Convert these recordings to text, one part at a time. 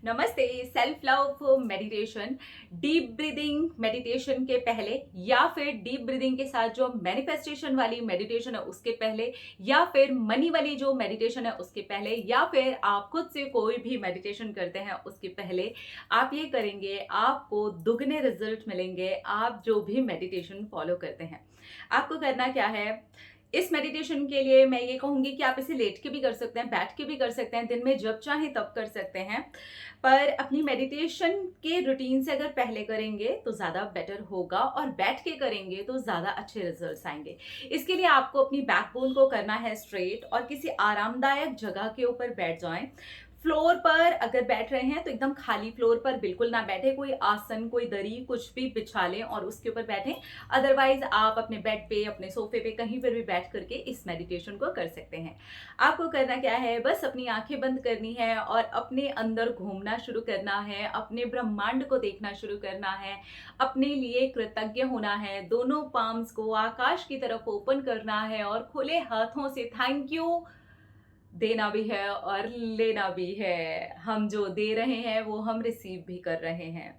नमस्ते। Self love meditation deep breathing meditation के पहले या फिर डीप ब्रीदिंग के साथ जो मैनिफेस्टेशन वाली मेडिटेशन है उसके पहले या फिर मनी वाली जो मेडिटेशन है उसके पहले या फिर आप खुद से कोई भी मेडिटेशन करते हैं उसके पहले आप ये करेंगे, आपको दुगने रिजल्ट मिलेंगे आप जो भी मेडिटेशन फॉलो करते हैं। आपको करना क्या है, इस मेडिटेशन के लिए मैं ये कहूँगी कि आप इसे लेट के भी कर सकते हैं, बैठ के भी कर सकते हैं, दिन में जब चाहें तब कर सकते हैं। पर अपनी मेडिटेशन के रूटीन से अगर पहले करेंगे तो ज़्यादा बेटर होगा और बैठ के करेंगे तो ज़्यादा अच्छे रिजल्ट्स आएँगे। इसके लिए आपको अपनी बैकबोन को करना है स्ट्रेट और किसी आरामदायक जगह के ऊपर बैठ जाएँ। फ्लोर पर अगर बैठ रहे हैं तो एकदम खाली फ्लोर पर बिल्कुल ना बैठे, कोई आसन, कोई दरी कुछ भी बिछा लें और उसके ऊपर बैठें। अदरवाइज आप अपने बेड पे, अपने सोफे पे कहीं पर भी बैठ करके इस मेडिटेशन को कर सकते हैं। आपको करना क्या है, बस अपनी आंखें बंद करनी है और अपने अंदर घूमना शुरू करना है, अपने ब्रह्मांड को देखना शुरू करना है, अपने लिए कृतज्ञ होना है, दोनों पाम्स को आकाश की तरफ ओपन करना है और खुले हाथों से थैंक यू देना भी है और लेना भी है। हम जो दे रहे हैं वो हम रिसीव भी कर रहे हैं।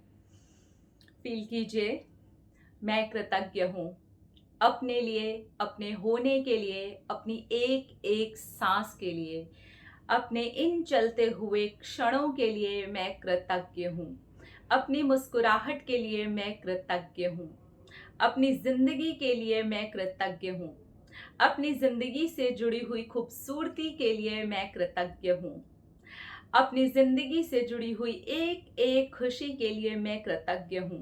फील कीजिए, मैं कृतज्ञ हूँ अपने लिए, अपने होने के लिए, अपनी एक एक सांस के लिए, अपने इन चलते हुए क्षणों के लिए मैं कृतज्ञ हूँ। अपनी मुस्कुराहट के लिए मैं कृतज्ञ हूँ। अपनी जिंदगी के लिए मैं कृतज्ञ हूँ। अपनी जिंदगी से जुड़ी हुई खूबसूरती के लिए मैं कृतज्ञ हूँ। अपनी जिंदगी से जुड़ी हुई एक एक खुशी के लिए मैं कृतज्ञ हूँ।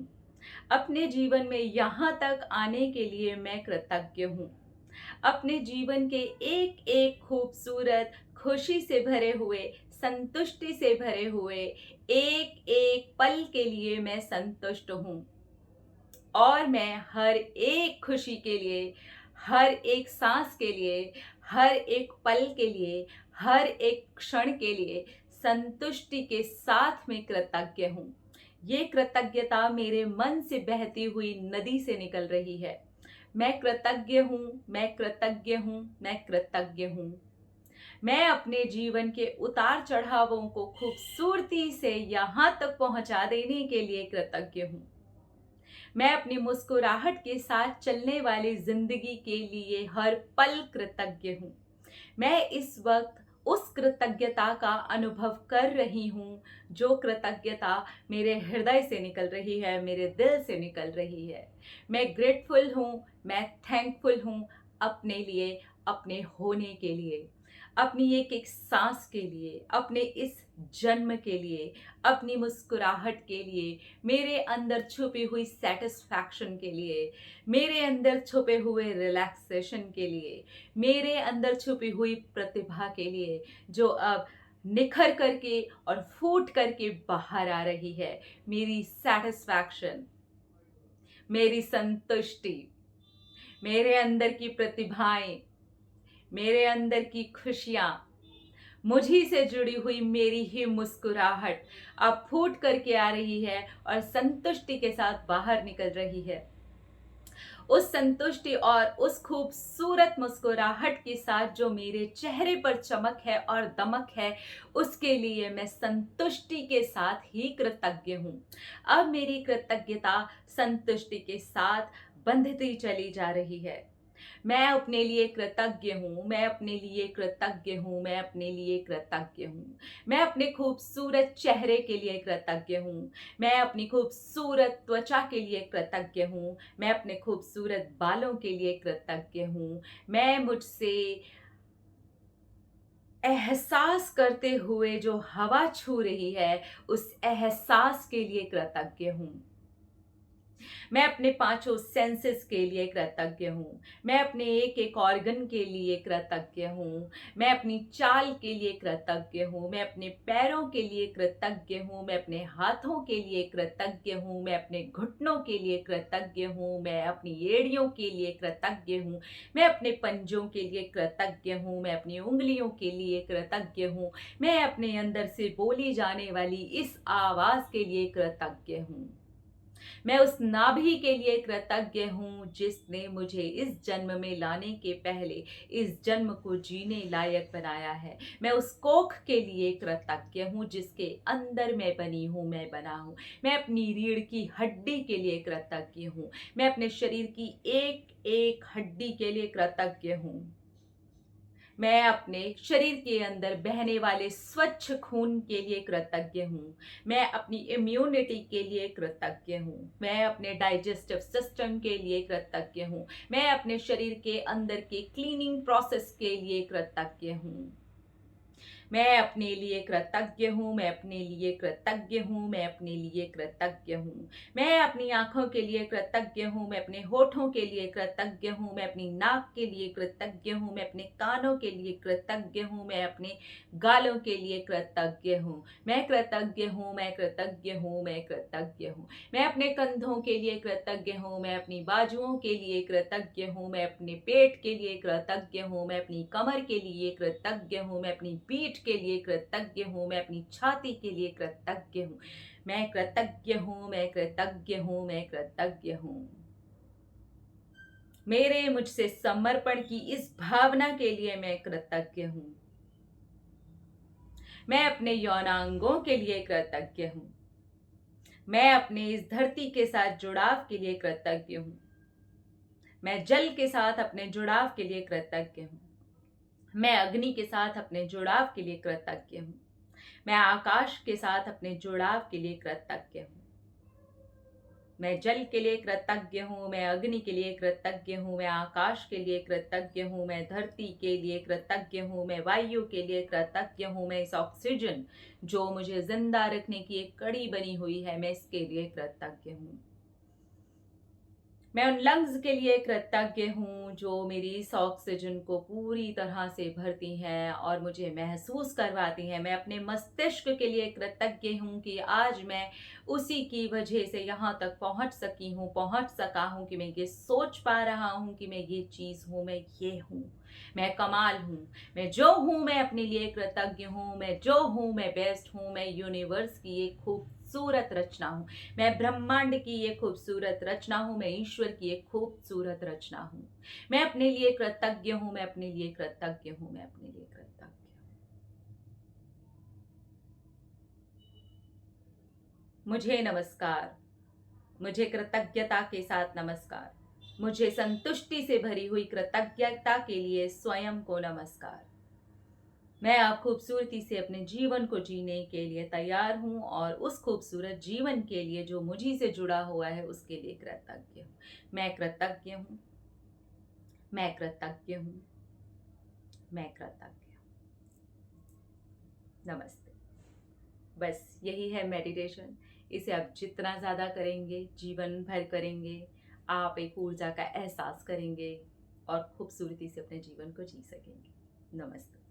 अपने जीवन में यहाँ तक आने के लिए मैं कृतज्ञ हूँ। अपने जीवन के एक एक खूबसूरत, खुशी से भरे हुए, संतुष्टि से भरे हुए एक एक पल के लिए मैं संतुष्ट हूँ। और मैं हर एक खुशी के लिए, हर एक सांस के लिए, हर एक पल के लिए, हर एक क्षण के लिए संतुष्टि के साथ में कृतज्ञ हूँ। ये कृतज्ञता मेरे मन से बहती हुई नदी से निकल रही है। मैं कृतज्ञ हूँ, मैं कृतज्ञ हूँ, मैं कृतज्ञ हूँ। मैं अपने जीवन के उतार चढ़ावों को खूबसूरती से यहाँ तक पहुँचा देने के लिए कृतज्ञ हूँ। मैं अपनी मुस्कुराहट के साथ चलने वाली जिंदगी के लिए हर पल कृतज्ञ हूँ। मैं इस वक्त उस कृतज्ञता का अनुभव कर रही हूँ जो कृतज्ञता मेरे हृदय से निकल रही है, मेरे दिल से निकल रही है। मैं ग्रेटफुल हूँ, मैं थैंकफुल हूँ अपने लिए, अपने होने के लिए, अपनी एक एक सांस के लिए, अपने इस जन्म के लिए, अपनी मुस्कुराहट के लिए, मेरे अंदर छुपी हुई सेटिस्फैक्शन के लिए, मेरे अंदर छुपे हुए रिलैक्सेशन के लिए, मेरे अंदर छुपी हुई प्रतिभा के लिए जो अब निखर करके और फूट करके बाहर आ रही है। मेरी सेटिस्फैक्शन, मेरी संतुष्टि, मेरे अंदर की प्रतिभाएं, मेरे अंदर की खुशियाँ, मुझी से जुड़ी हुई मेरी ही मुस्कुराहट अब फूट करके आ रही है और संतुष्टि के साथ बाहर निकल रही है। उस संतुष्टि और उस खूबसूरत मुस्कुराहट के साथ जो मेरे चेहरे पर चमक है और दमक है, उसके लिए मैं संतुष्टि के साथ ही कृतज्ञ हूँ। अब मेरी कृतज्ञता संतुष्टि के साथ बंधती चली जा रही है। मैं अपने लिए कृतज्ञ हूँ, मैं अपने लिए कृतज्ञ हूँ, मैं अपने लिए कृतज्ञ हूँ। मैं अपने खूबसूरत चेहरे के लिए कृतज्ञ हूँ। मैं अपनी खूबसूरत त्वचा के लिए कृतज्ञ हूँ। मैं अपने खूबसूरत बालों के लिए कृतज्ञ हूँ। मैं मुझसे एहसास करते हुए जो हवा छू रही है, उस एहसास के लिए कृतज्ञ हूँ। मैं अपने पांचों सेंसेस के लिए कृतज्ञ हूँ। मैं अपने एक एक ऑर्गन के लिए कृतज्ञ हूँ। मैं अपनी चाल के लिए कृतज्ञ हूँ। मैं अपने पैरों के लिए कृतज्ञ हूँ। मैं अपने हाथों के लिए कृतज्ञ हूँ। मैं अपने घुटनों के लिए कृतज्ञ हूँ। मैं अपनी एड़ियों के लिए कृतज्ञ हूँ। मैं अपने पंजों के लिए कृतज्ञ हूँ। मैं अपनी उंगलियों के लिए कृतज्ञ हूँ। मैं अपने अंदर से बोली जाने वाली इस आवाज़ के लिए कृतज्ञ हूँ। मैं उस नाभि के लिए कृतज्ञ हूँ जिसने मुझे इस जन्म में लाने के पहले इस जन्म को जीने लायक बनाया है। मैं उस कोख के लिए कृतज्ञ हूँ जिसके अंदर मैं बनी हूँ, मैं बना हूँ। मैं अपनी रीढ़ की हड्डी के लिए कृतज्ञ हूँ। मैं अपने शरीर की एक एक हड्डी के लिए कृतज्ञ हूँ। मैं अपने शरीर के अंदर बहने वाले स्वच्छ खून के लिए कृतज्ञ हूँ। मैं अपनी इम्यूनिटी के लिए कृतज्ञ हूँ। मैं अपने डाइजेस्टिव सिस्टम के लिए कृतज्ञ हूँ। मैं अपने शरीर के अंदर के क्लीनिंग प्रोसेस के लिए कृतज्ञ हूँ। मैं अपने लिए कृतज्ञ हूँ, मैं अपने लिए कृतज्ञ हूँ, मैं अपने लिए कृतज्ञ हूँ। मैं अपनी आँखों के लिए कृतज्ञ हूँ, मैं अपने होठों के लिए कृतज्ञ हूँ, मैं अपनी नाक के लिए कृतज्ञ हूँ, मैं अपने कानों के लिए कृतज्ञ हूँ, मैं अपने गालों के लिए कृतज्ञ हूँ। मैं कृतज्ञ हूँ, मैं कृतज्ञ हूँ, मैं कृतज्ञ हूँ। मैं अपने कंधों के लिए कृतज्ञ हूँ, मैं अपनी बाजुओं के लिए कृतज्ञ हूँ, मैं अपने पेट के लिए कृतज्ञ हूँ, मैं अपनी कमर के लिए कृतज्ञ हूँ, मैं अपनी पीठ के लिए कृतज्ञ हूँ, मैं अपनी छाती के लिए कृतज्ञ हूँ। मैं कृतज्ञ हूँ, मैं कृतज्ञ हूँ, मैं कृतज्ञ हूँ। मेरे मुझसे समर्पण की इस भावना के लिए मैं कृतज्ञ हूँ। मैं अपने यौनांगों के लिए कृतज्ञ हूँ। मैं अपने इस धरती के साथ जुड़ाव के लिए कृतज्ञ हूँ। मैं जल के साथ अपने जुड़ाव के लिए कृतज्ञ हूँ। मैं अग्नि के साथ अपने जुड़ाव के लिए कृतज्ञ हूँ। मैं आकाश के साथ अपने जुड़ाव के लिए कृतज्ञ हूँ। मैं जल के लिए कृतज्ञ हूँ, मैं अग्नि के लिए कृतज्ञ हूँ, मैं आकाश के लिए कृतज्ञ हूँ, मैं धरती के लिए कृतज्ञ हूँ, मैं वायु के लिए कृतज्ञ हूँ, मैं इस ऑक्सीजन जो मुझे जिंदा रखने की एक कड़ी बनी हुई है, मैं इसके लिए कृतज्ञ हूँ। मैं उन लंग्स के लिए कृतज्ञ हूँ जो मेरी इस ऑक्सीजन को पूरी तरह से भरती हैं और मुझे महसूस करवाती हैं। मैं अपने मस्तिष्क के लिए कृतज्ञ हूँ कि आज मैं उसी की वजह से यहाँ तक पहुँच सका हूँ कि मैं ये सोच पा रहा हूँ कि मैं ये चीज़ हूँ, मैं ये हूँ, मैं कमाल हूँ। मैं जो हूँ मैं अपने लिए कृतज्ञ हूँ, मैं जो हूँ मैं बेस्ट हूँ, मैं यूनिवर्स की एक खूबसूरत रचना हूँ। मैं ब्रह्मांड की एक खूबसूरत रचना हूँ, मैं ईश्वर की एक खूबसूरत रचना हूँ। मैं अपने लिए कृतज्ञ हूँ, मैं अपने लिए कृतज्ञ हूँ, मैं अपने लिए कृतज्ञ हूँ। मुझे नमस्कार। मुझे कृतज्ञता के साथ नमस्कार। मुझे संतुष्टि से भरी हुई कृतज्ञता के लिए स्वयं को नमस्कार। मैं अब खूबसूरती से अपने जीवन को जीने के लिए तैयार हूँ और उस खूबसूरत जीवन के लिए जो मुझी से जुड़ा हुआ है उसके लिए कृतज्ञ हूँ। मैं कृतज्ञ हूँ, मैं कृतज्ञ हूँ, मैं कृतज्ञ हूँ। नमस्ते। बस यही है मेडिटेशन। इसे आप जितना ज़्यादा करेंगे, जीवन भर करेंगे, आप एक ऊर्जा का एहसास करेंगे और खूबसूरती से अपने जीवन को जी सकेंगे। नमस्ते।